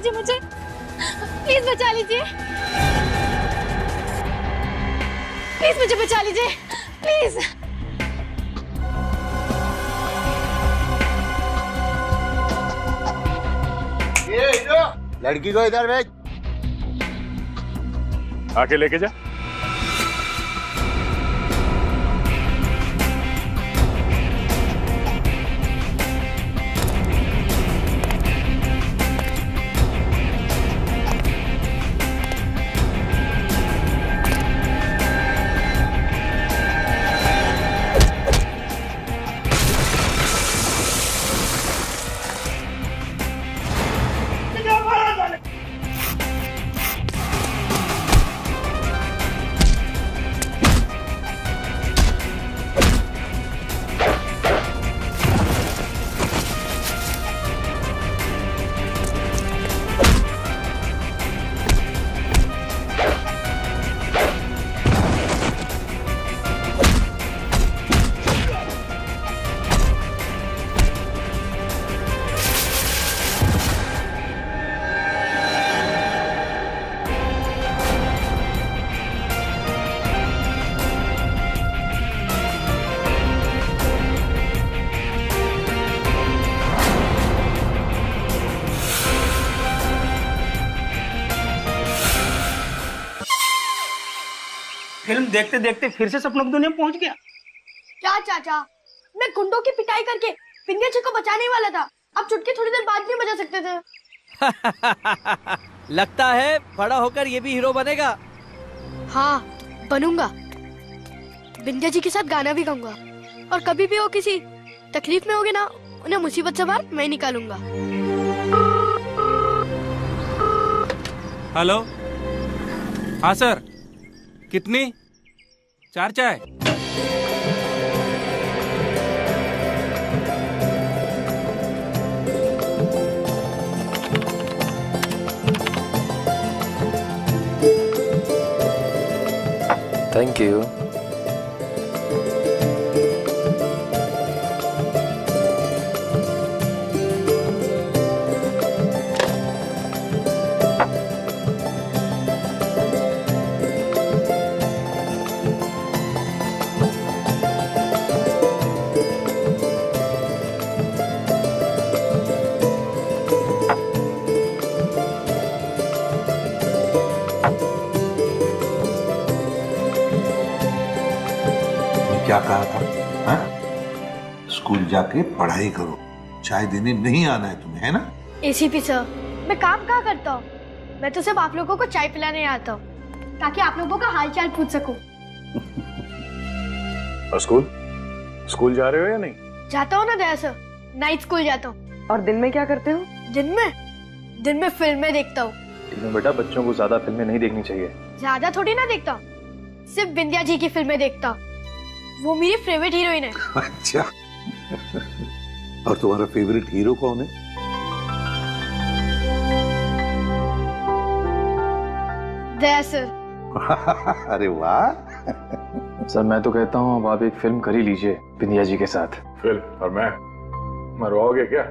लीजिए मुझे, प्लीज बचा लीजिए, प्लीज मुझे बचा लीजिए, प्लीज। ये लड़की को इधर भेज। आके लेके जा। फिल्म देखते देखते फिर से सपनों की दुनिया में पहुंच गया। क्या चाचा, मैं गुंडों की पिटाई करके बिंदिया जी को बचाने वाला था। अब चुटकी थोड़ी देर बाद नहीं बजा सकते थे। लगता है बड़ा होकर ये भी हीरो बनेगा। हाँ बनूंगा, बिंदिया जी के साथ गाना भी गाऊंगा, और कभी भी वो किसी तकलीफ में होगे ना, उन्हें मुसीबत से बाहर मैं निकालूंगा। हेलो, हाँ सर, कितनी? 4 चाय? Thank you. क्या कहा था? हाँ? स्कूल जाके पढ़ाई करो, चाय देने नहीं आना है तुम्हें, है ना? एसीपी सर, मैं काम कहाँ करता हूँ? मैं तो सिर्फ आप लोगों को चाय पिलाने आता हूँ, ताकि आप लोगों का हालचाल पूछ सकूं। और स्कूल जा रहे हो या नहीं? जाता हूँ ना दया सर, नाइट स्कूल जाता हूँ। और दिन में क्या करते हो? दिन में फिल्में देखता हूँ। तीनों बेटा, बच्चों को ज्यादा फिल्में नहीं देखनी चाहिए। ज्यादा थोड़ी ना देखता हूँ, सिर्फ बिंदिया जी की फिल्में देखता हूँ। वो मेरी फेवरेट हीरोइन है। अच्छा, और तुम्हारा फेवरेट हीरो कौन है? दया सर। अरे वाह। सर मैं तो कहता हूँ अब आप एक फिल्म कर ही लीजिए बिंदिया जी के साथ। फिल्म? और मैं मरवाओगे क्या?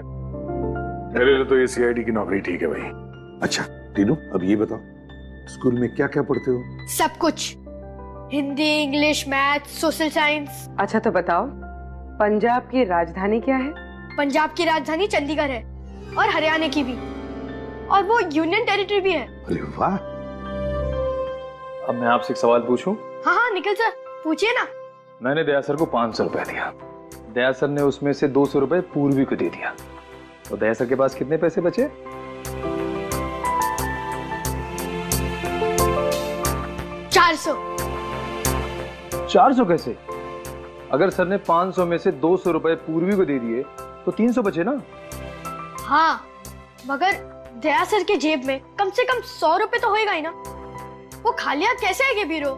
मेरे लिए तो ये सीआईडी की नौकरी ठीक है भाई। अच्छा टीनू, अब ये बताओ, स्कूल में क्या क्या पढ़ते हो? सब कुछ, Hindi, English, math, social science. अच्छा तो बताओ, पंजाब की राजधानी क्या है? पंजाब की राजधानी चंडीगढ़ है, और हरियाणा की भी, और वो यूनियन टेरिटरी भी है। अरे वाह। अब मैं आपसे एक सवाल पूछूं? हाँ निखिल सर, पूछिए ना। मैंने दया सर को 500 रुपए दिया, दया सर ने उसमें से 200 रुपए पूर्वी को दे दिया, तो दया सर के पास कितने पैसे बचे? 400। 400 कैसे? अगर सर ने 500 में से 200 रुपए पूर्वी को दे दिए तो 300 बचे ना? हाँ, मगर दया सर के जेब में कम से कम 100 रुपए तो होएगा ही ना। वो खाली हाथ कैसे आएंगे बीरो?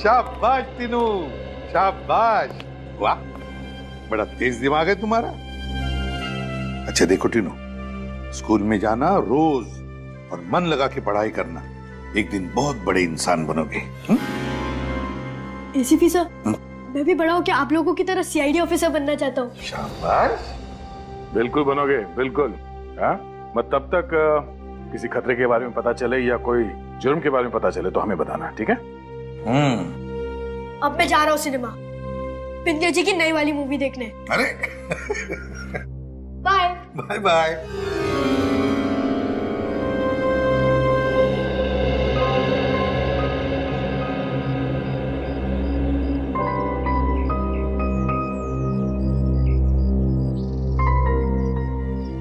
शाबाश तीनू, शाबाश। वाह, बड़ा तेज दिमाग है तुम्हारा। अच्छा देखो टीनू, स्कूल में जाना रोज और मन लगा के पढ़ाई करना, एक दिन बहुत बड़े इंसान बनोगे। एसीपी सर, मैं भी बड़ा होकर आप लोगों की तरह सीआईडी ऑफिसर बनना चाहता हूँ। शाबाश। बिल्कुल बनोगे, बिल्कुल। हाँ, मत तब तक किसी खतरे के बारे में पता चले या कोई जुर्म के बारे में पता चले तो हमें बताना, ठीक है? अब मैं जा रहा हूँ सिनेमा, बिंदिया जी की नई वाली मूवी देखने। अरे बाय बाय बाय।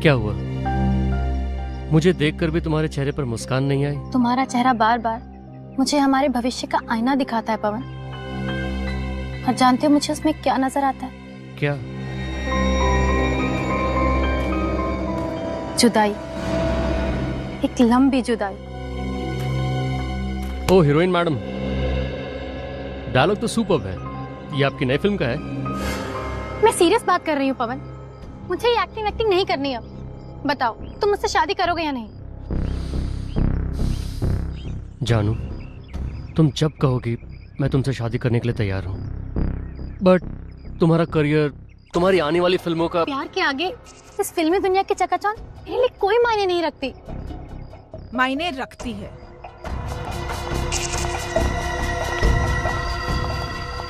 क्या हुआ? मुझे देखकर भी तुम्हारे चेहरे पर मुस्कान नहीं आई? तुम्हारा चेहरा बार बार मुझे हमारे भविष्य का आईना दिखाता है पवन। और जानते हो मुझे उसमें क्या नजर आता है? क्या? जुदाई, एक लंबी जुदाई। ओ हीरोइन मैडम, डायलॉग तो सुपर्ब है। ये आपकी नई फिल्म का है? मैं सीरियस बात कर रही हूँ पवन, मुझे ये एक्टिंग नहीं करनी अब। बताओ तुम मुझसे शादी करोगे या नहीं? जानू, तुम जब कहोगी मैं तुमसे शादी करने के लिए तैयार हूँ। बट तुम्हारा करियर, तुम्हारी आने वाली फिल्मों का प्यार के आगे इस फिल्मी दुनिया की चकाचौंध मेरे लिए कोई मायने नहीं रखती। मायने रखती है।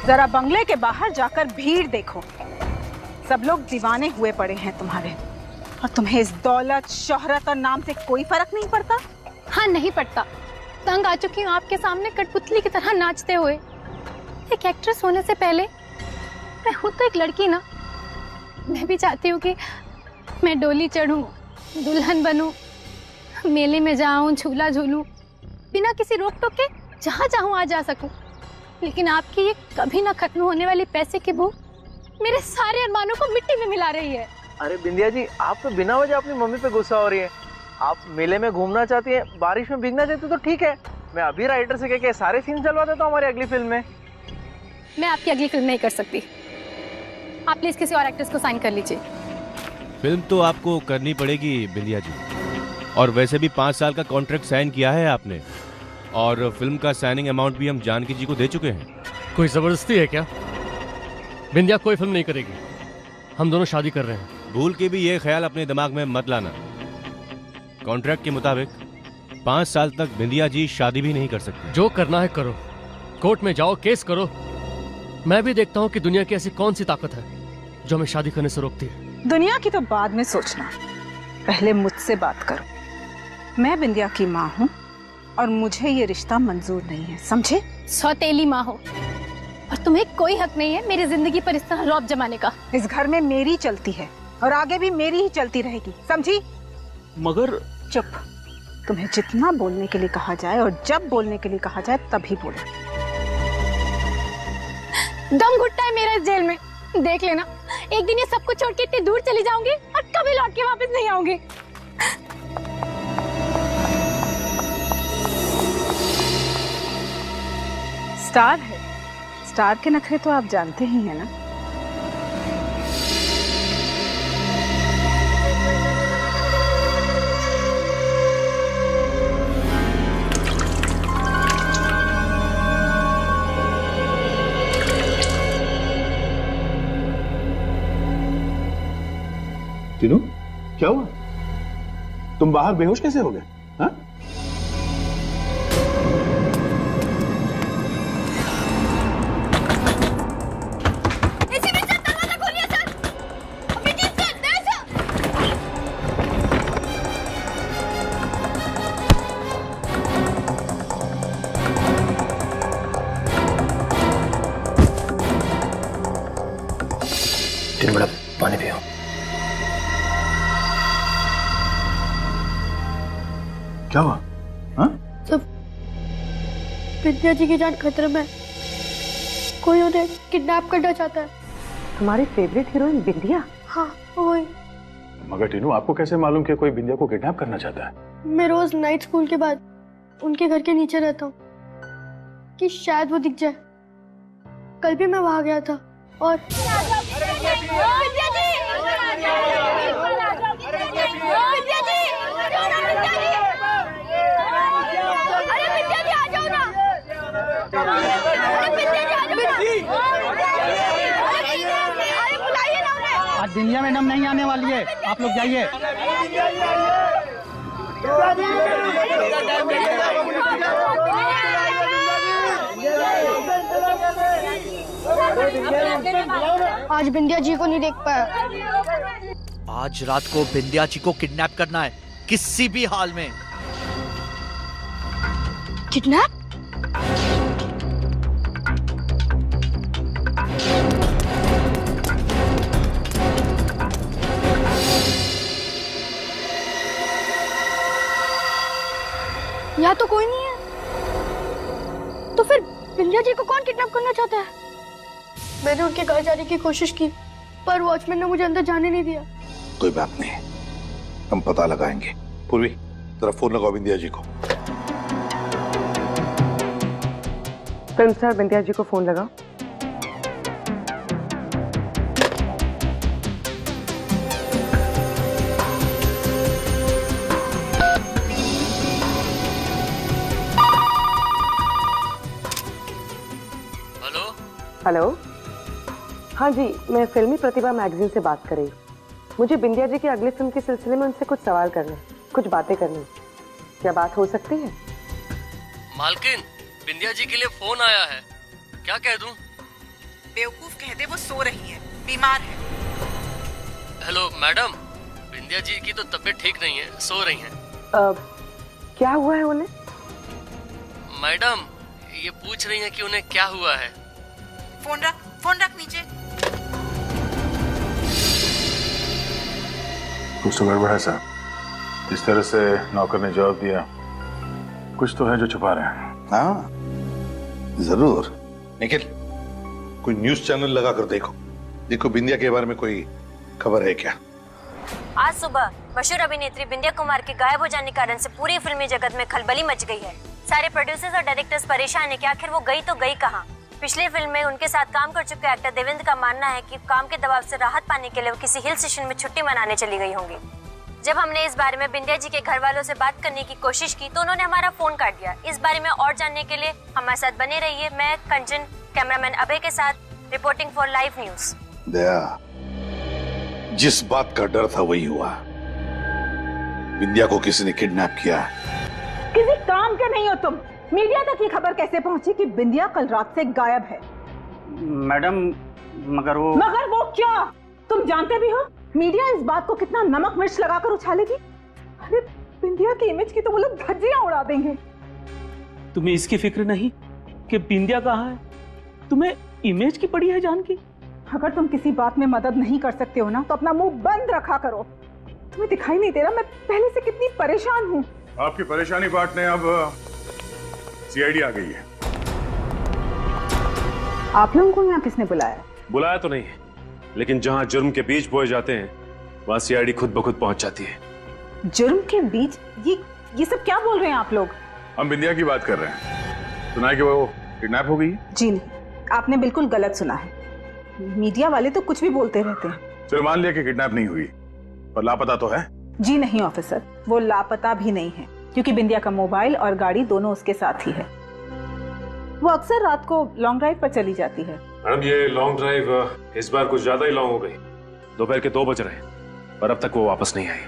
जरा बंगले के बाहर जाकर भीड़ देखो, सब लोग दीवाने हुए पड़े हैं तुम्हारे, और तुम्हें इस दौलत, शोहरत और नाम से कोई फर्क नहीं पड़ता। हाँ नहीं पड़ता, तंग आ चुकी हूँ आपके सामने कठपुतली की तरह नाचते हुए। एक एक्ट्रेस होने से पहले मैं हूँ तो एक लड़की ना। मैं भी चाहती हूँ कि मैं डोली चढ़ूं, दुल्हन बनूं, मेले में जाऊं, झूला झूलूं, बिना किसी रोक टोक के जहाँ चाहूँ आ जा सकूं। लेकिन आपकी ये कभी ना खत्म होने वाली पैसे की भूख मेरे सारे अरमानों को मिट्टी में मिला रही है। अरे बिंदिया जी, आप तो बिना वजह अपनी मम्मी पे गुस्सा हो रही है। आप मेले में घूमना चाहती हैं, बारिश में भीगना चाहती तो ठीक है, मैं अभी राइटर से कह के सारे सीन चलवा देता हूँ हमारी अगली फिल्म में। मैं आपकी अगली फिल्म नहीं कर सकती, आप प्लीज किसी और एक्ट्रेस को साइन कर लीजिए। फिल्म तो आपको करनी पड़ेगी बिंदिया जी, और वैसे भी 5 साल का कॉन्ट्रैक्ट साइन किया है आपने, और फिल्म का साइनिंग अमाउंट भी हम जानकी जी को दे चुके हैं। कोई जबरदस्ती है क्या? बिंदिया कोई फिल्म नहीं करेगी, हम दोनों शादी कर रहे हैं। भूल के भी ये ख्याल अपने दिमाग में मत लाना। कॉन्ट्रैक्ट के मुताबिक 5 साल तक बिंदिया जी शादी भी नहीं कर सकती। जो करना है करो, कोर्ट में जाओ, केस करो। मैं भी देखता हूँ कि दुनिया की ऐसी कौन सी ताकत है जो हमें शादी करने से रोकती है। दुनिया की तो बाद में सोचना, पहले मुझसे बात करो। मैं बिंदिया की माँ हूँ और मुझे ये रिश्ता मंजूर नहीं है, समझे? सौतेली माँ हो और तुम्हें कोई हक नहीं है मेरी जिंदगी पर इस तरह रौब जमाने का। इस घर में मेरी चलती है और आगे भी मेरी ही चलती रहेगी, समझी? मगर चुप, तुम्हें जितना बोलने के लिए कहा जाए और जब बोलने के लिए कहा जाए तभी बोलो। दम घुटता है मेरा इस जेल में, देख लेना एक दिन ये सब कुछ छोड़ के इतनी दूर चली जाऊंगी और कभी लौट के वापस नहीं आऊंगी। स्टार है, स्टार के नखरे तो आप जानते ही हैं ना। टीनू, क्या हुआ? तुम बाहर बेहोश कैसे हो गए? हाँ? तीन बड़ा पानी पियो। क्या हुआ? हाँ? सब विद्या जी की जान खतरे में, कोई उन्हें किडनैप करना चाहता है। तुम्हारी फेवरेट हीरोइन बिंदिया? हाँ वही। मगर टीनू, आपको कैसे मालूम कि कोई बिंदिया को किडनैप करना चाहता है? मैं रोज नाइट स्कूल के बाद उनके घर के नीचे रहता हूँ कि शायद वो दिख जाए। कल भी मैं वहां गया था और बिंदिया मैडम नहीं आने वाली है, आप लोग जाइए। आज बिंदिया जी को नहीं देख पाया। आज रात को बिंदिया जी को किडनैप करना है, किसी भी हाल में। किडनैप? यहाँ तो कोई नहीं है, तो फिर बिंदिया जी को कौन किडनैप करना चाहता है? मैंने उनके घर जाने की कोशिश की, पर वॉचमैन ने मुझे अंदर जाने नहीं दिया। कोई बात नहीं, हम पता लगाएंगे। पूर्वी, जरा फोन लगाओ बिंदिया जी को। फिल्म स्टार बिंदिया जी को फोन लगाओ। हेलो, हाँ जी, मैं फिल्मी प्रतिभा मैगजीन से बात कर रही हूँ। मुझे बिंदिया जी की अगली फिल्म के सिलसिले में उनसे कुछ सवाल करने, कुछ बातें करनी। क्या बात हो सकती है? मालकिन, बिंदिया जी के लिए फोन आया है, क्या कह दूं? बेवकूफ कह दे, वो सो रही है, बीमार है। हेलो मैडम, बिंदिया जी की तो तबीयत ठीक नहीं है, सो रही हैं। क्या हुआ है उन्हें? मैडम, ये पूछ रही हैं कि उन्हें क्या हुआ है। फोन रख नीचे। कुछ तो गड़बड़ है साहब। जिस तरह से नौकर ने जवाब दिया, कुछ तो है जो छुपा रहे हैं। हाँ, जरूर। निखिल, कोई न्यूज चैनल लगा कर देखो बिंदिया के बारे में कोई खबर है क्या? आज सुबह मशहूर अभिनेत्री बिंदिया कुमार के गायब हो जाने के कारण से पूरी फिल्मी जगत में खलबली मच गई है। सारे प्रोड्यूसर्स और डायरेक्टर्स परेशान है कि आखिर वो गई तो गई कहाँ। पिछली फिल्म में उनके साथ काम कर चुके एक्टर देवेंद्र का मानना है कि काम के दबाव से राहत पाने के लिए वो किसी हिल स्टेशन में छुट्टी मनाने चली गई होंगी। जब हमने इस बारे में बिंदिया जी के घर वालों से बात करने की कोशिश की तो उन्होंने हमारा फोन काट दिया। इस बारे में और जानने के लिए हमारे साथ बने रहिए। मैं कंचन, कैमरामैन अभय के साथ रिपोर्टिंग फॉर लाइव न्यूज। दया, जिस बात का डर था वही हुआ। बिंदिया को किसी ने किडनैप किया। किसी काम के नहीं हो तुम। मीडिया तक ये खबर कैसे पहुंची कि बिंदिया कल रात से गायब है? मैडम, मगर वो क्या? तुम जानते भी हो मीडिया इस बात को कितना नमक मिर्च लगाकर उछालेगी। अरे बिंदिया की इमेज की तो वो लोग धज्जियां उड़ा देंगे। तुम्हें इसकी फिक्र नहीं कि बिंदिया कहाँ है? तुम्हें इमेज की पड़ी है जान की। अगर तुम किसी बात में मदद नहीं कर सकते हो ना, तो अपना मुंह बंद रखा करो। तुम्हें दिखाई नहीं दे रहा मैं पहले से कितनी परेशान हूँ? आपकी परेशानी बांटने अब सीआईडी आ गई है। आप लोगों को यहाँ किसने बुलाया? बुलाया तो नहीं है, लेकिन जहाँ जुर्म के बीज बोए जाते हैं वहाँ सीआईडी खुद ब खुद पहुंच जाती है। जुर्म के बीज? ये सब क्या बोल रहे हैं आप लोग? हम बिंदिया की बात कर रहे हैं। सुना है कि वो किडनैप हो गई है? जी नहीं, आपने बिल्कुल गलत सुना है। मीडिया वाले तो कुछ भी बोलते रहते हैं। चलो मान लिया कि किडनैप नहीं हुई, पर लापता तो है? जी नहीं ऑफिसर, वो लापता भी नहीं है, क्योंकि बिंदिया का मोबाइल और गाड़ी दोनों उसके साथ ही है। वो अक्सर रात को लॉन्ग ड्राइव पर चली जाती है। मैडम, ये लॉन्ग ड्राइव इस बार कुछ ज्यादा ही लॉन्ग हो गई। दोपहर के 2 बज रहे, पर अब तक वो वापस नहीं आई।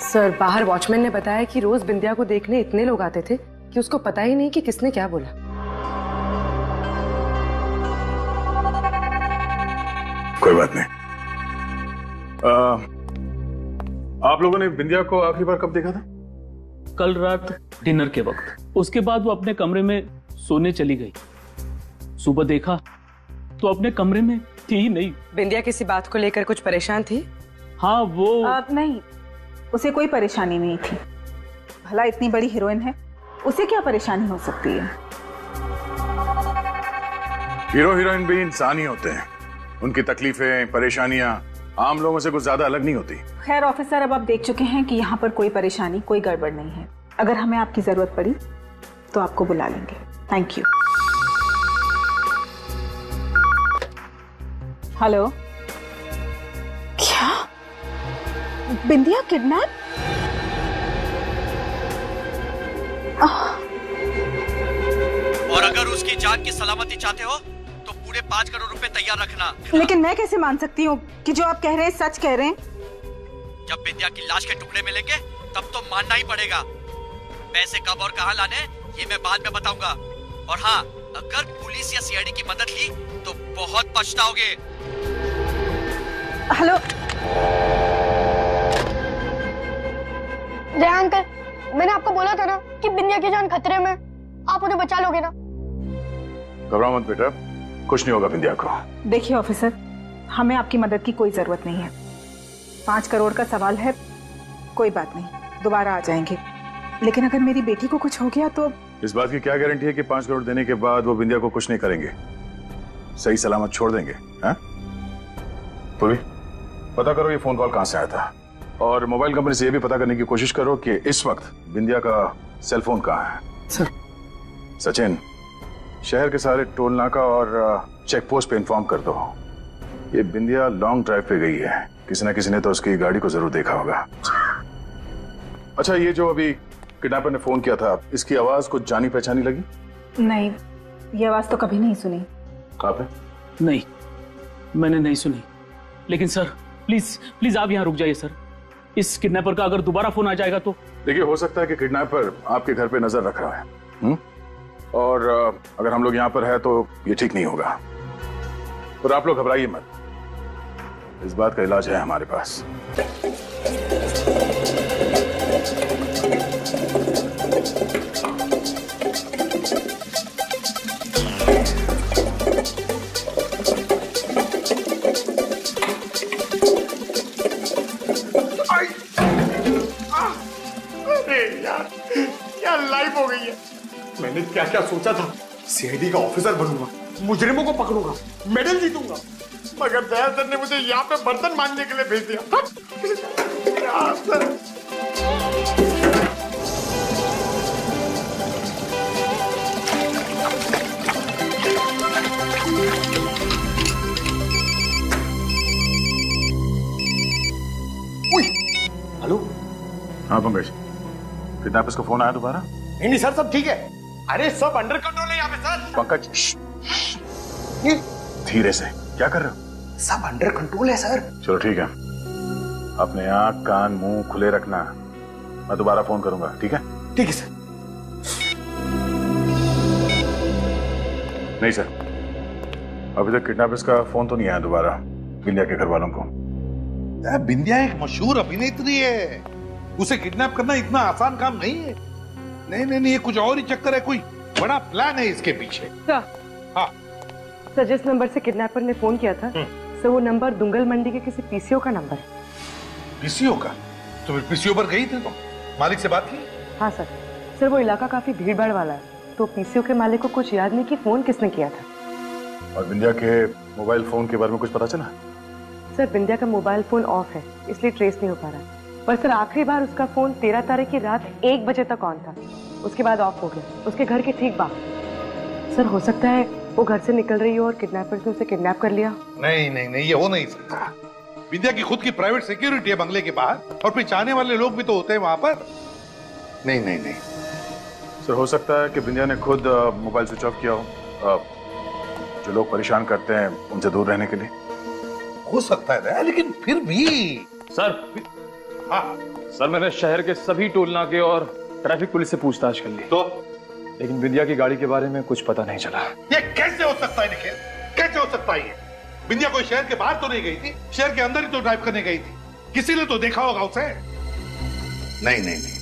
सर, बाहर वॉचमैन ने बताया कि रोज बिंदिया को देखने इतने लोग आते थे कि उसको पता ही नहीं कि किसने क्या बोला। कोई बात नहीं। आप लोगों ने बिंदिया को आखिरी बार कब देखा था? कल रात डिनर के वक्त। उसके बाद वो अपने कमरे में सोने चली गई। सुबह देखा तो अपने कमरे में थी ही नहीं। बिंदिया किसी बात को लेकर कुछ परेशान थी? हाँ, वो नहीं, उसे कोई परेशानी नहीं थी। भला इतनी बड़ी हीरोइन है, उसे क्या परेशानी हो सकती है? हीरो हीरोइन भी इंसान ही होते हैं। उनकी तकलीफें, परेशानियां आम लोगों से कुछ ज्यादा अलग नहीं होती। खैर ऑफिसर, अब आप देख चुके हैं कि यहाँ पर कोई परेशानी, कोई गड़बड़ नहीं है। अगर हमें आपकी जरूरत पड़ी तो आपको बुला लेंगे। Thank you. हेलो, क्या बिंदिया किडनैप? और अगर उसकी जान की सलामती चाहते हो तो पूरे 5 करोड़ रुपए तैयार रखना। लेकिन मैं कैसे मान सकती हूँ कि जो आप कह रहे हैं सच कह रहे हैं? जब विद्या की लाश के टुकड़े मिलेंगे तब तो मानना ही पड़ेगा। पैसे कब और कहाँ लाने ये मैं बाद में बताऊंगा। और हाँ, अगर पुलिस या सीआईडी की मदद ली तो बहुत पछताओगे। हेलो जय अंकल, मैंने आपको बोला था ना कि बिंदिया की जान खतरे में, आप उन्हें बचा लोगे ना? घबराओ मत बेटा, कुछ नहीं होगा बिंदिया को। देखिए ऑफिसर, हमें आपकी मदद की कोई जरूरत नहीं है। 5 करोड़ का सवाल है, कोई बात नहीं, दोबारा आ जाएंगे। लेकिन अगर मेरी बेटी को कुछ हो गया तो? इस बात की क्या गारंटी है कि 5 करोड़ देने के बाद वो बिंदिया को कुछ नहीं करेंगे, सही सलामत छोड़ देंगे? हाँ? पूर्वी, पता करो ये फोन कॉल कहां से आया था, और मोबाइल कंपनी से ये भी पता करने की कोशिश करो कि इस वक्त बिंदिया का सेल फोन कहां है। सर। सचिन, शहर के सारे टोल नाका और चेक पोस्ट पे इन्फॉर्म कर दो, ये बिंदिया लॉन्ग ड्राइव पे गई है, किसी ना किसी ने तो उसकी गाड़ी को जरूर देखा होगा। अच्छा, ये जो अभी किडनैपर ने फोन किया था, इसकी आवाज कुछ जानी पहचानी लगी? नहीं, ये आवाज तो कभी नहीं सुनी। कहाँ पे? नहीं, मैंने नहीं सुनी। लेकिन सर प्लीज प्लीज आप यहाँ रुक जाइए सर। इस किडनैपर का अगर दोबारा फोन आ जाएगा तो? देखिए, हो सकता है कि किडनैपर आपके घर पे नजर रख रहा है, और अगर हम लोग यहाँ पर है तो ये ठीक नहीं होगा। पर आप लोग घबराइए मत, इस बात का इलाज है हमारे पास। क्या लाइफ हो गई है। मैंने क्या क्या सोचा था, सीआईडी का ऑफिसर बनूंगा, मुजरिमों को पकड़ूंगा, मेडल जीतूंगा, मगर दया सर ने मुझे यहाँ पे बर्तन मांजने के लिए भेज दिया। Sir hello. हाँ पंकज, किडनैपर्स को फोन आया दोबारा? नहीं सर, सब ठीक है। अरे सब अंडर कंट्रोल है यहाँ पे सर। पंकज धीरे से, क्या कर रहे हो? सब अंडर कंट्रोल है सर। चलो ठीक है, अपने आंख कान मुंह खुले रखना, मैं दोबारा फोन करूंगा, ठीक है? ठीक है सर। नहीं सर, अभी तक किडनैपर्स का फोन तो नहीं आया दोबारा बिंदिया के घर वालों को। बिंदिया एक मशहूर अभिनेत्री है, उसे किडनैप करना इतना आसान काम नहीं है। नहीं नहीं नहीं, ये कुछ और ही चक्कर है, कोई बड़ा प्लान है इसके पीछे। हाँ सर, जिस नंबर से किडनैपर ने फोन किया था सर, वो नंबर दुंगल मंडी के किसी पीसीओ का नंबर है। पीसीओ का? तो फिर पीसीओ पर गई थी, तो मालिक से बात की? हाँ सर। सर वो इलाका काफी भीड़ भाड़ वाला है, तो पीसीओ के मालिक को कुछ याद नहीं कि फोन किसने किया था। और बिंदिया के मोबाइल फोन के बारे में कुछ पता चला? सर बिंदिया का मोबाइल फोन ऑफ है, इसलिए ट्रेस नहीं हो पा रहा है। पर सर आखिरी बार उसका फोन 13 तारीख की रात 1 बजे तक ऑन था, उसके बाद ऑफ हो गया, उसके घर के ठीक बाहर। सर हो सकता है वो घर से निकल रही हो और किडनैपर्स ने उसे किडनैप कर लिया। नहीं नहीं नहीं, ये हो नहीं सकता। विद्या की खुद की प्राइवेट सिक्योरिटी है बंगले के बाहर, और फिर चाहने वाले लोग भी तो होते हैं वहां पर। नहीं नहीं नहीं सर, हो सकता है कि बिंदिया ने खुद मोबाइल स्विच ऑफ किया हो, जो लोग परेशान करते हैं उनसे दूर रहने के लिए। हो सकता है, लेकिन फिर भी सर। हाँ सर, मैंने शहर के सभी टोल नाके और ट्रैफिक पुलिस से पूछताछ कर ली, तो लेकिन बिंदिया की गाड़ी के बारे में कुछ पता नहीं चला। ये कैसे हो सकता है निखिल, कैसे हो सकता है ये? बिंदिया कोई शहर के बाहर तो नहीं गई थी, शहर के अंदर ही तो ड्राइव करने गई थी, किसी ने तो देखा होगा उसे। नहीं नहीं नहीं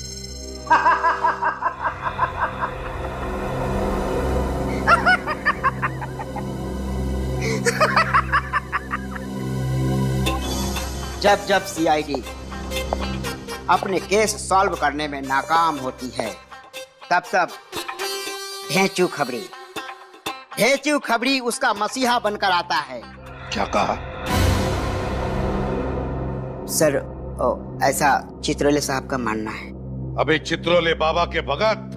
जब जब सीआईडी अपने केस सॉल्व करने में नाकाम होती है, तब तब ढेंचू खबरी उसका मसीहा बनकर आता है। क्या कहा? सर ऐसा चित्रोले साहब का मानना है। अबे चित्रोले बाबा के भगत,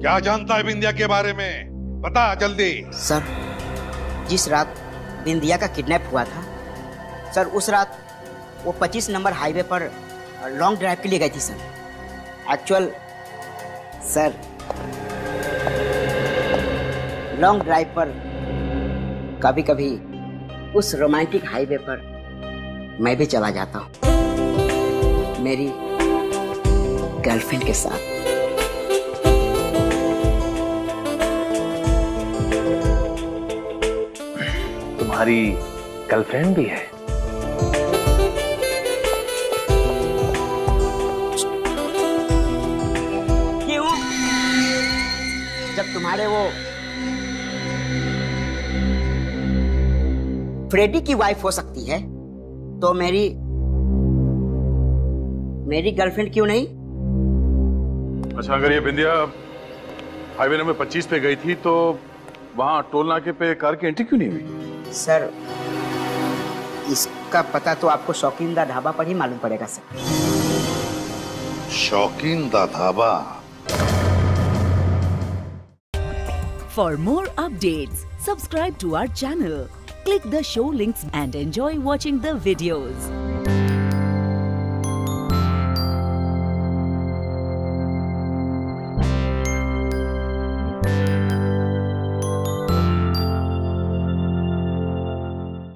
क्या जानता है बिंदिया के बारे में? बता जल्दी। सर जिस रात बिंदिया का किडनैप हुआ था सर, उस रात वो 25 नंबर हाईवे पर लॉन्ग ड्राइव के लिए गई थी sir. Actual sir long drive पर कभी कभी उस रोमांटिक हाईवे पर मैं भी चला जाता हूँ मेरी गर्लफ्रेंड के साथ। तुम्हारी गर्लफ्रेंड भी है? क्यों? जब तुम्हारे वो फ्रेडी की वाइफ हो सकती है तो मेरी गर्लफ्रेंड क्यों नहीं? अच्छा, अगर ये बिंदिया हाईवे नंबर 25 पे गई थी तो वहां टोल नाके पे कार की एंट्री क्यों नहीं हुई? सर, इसका पता तो आपको शौकीनदा ढाबा पर ही मालूम पड़ेगा sir. Shaukeenda Dhaba. For more updates, subscribe to our channel, click the show links and enjoy watching the videos.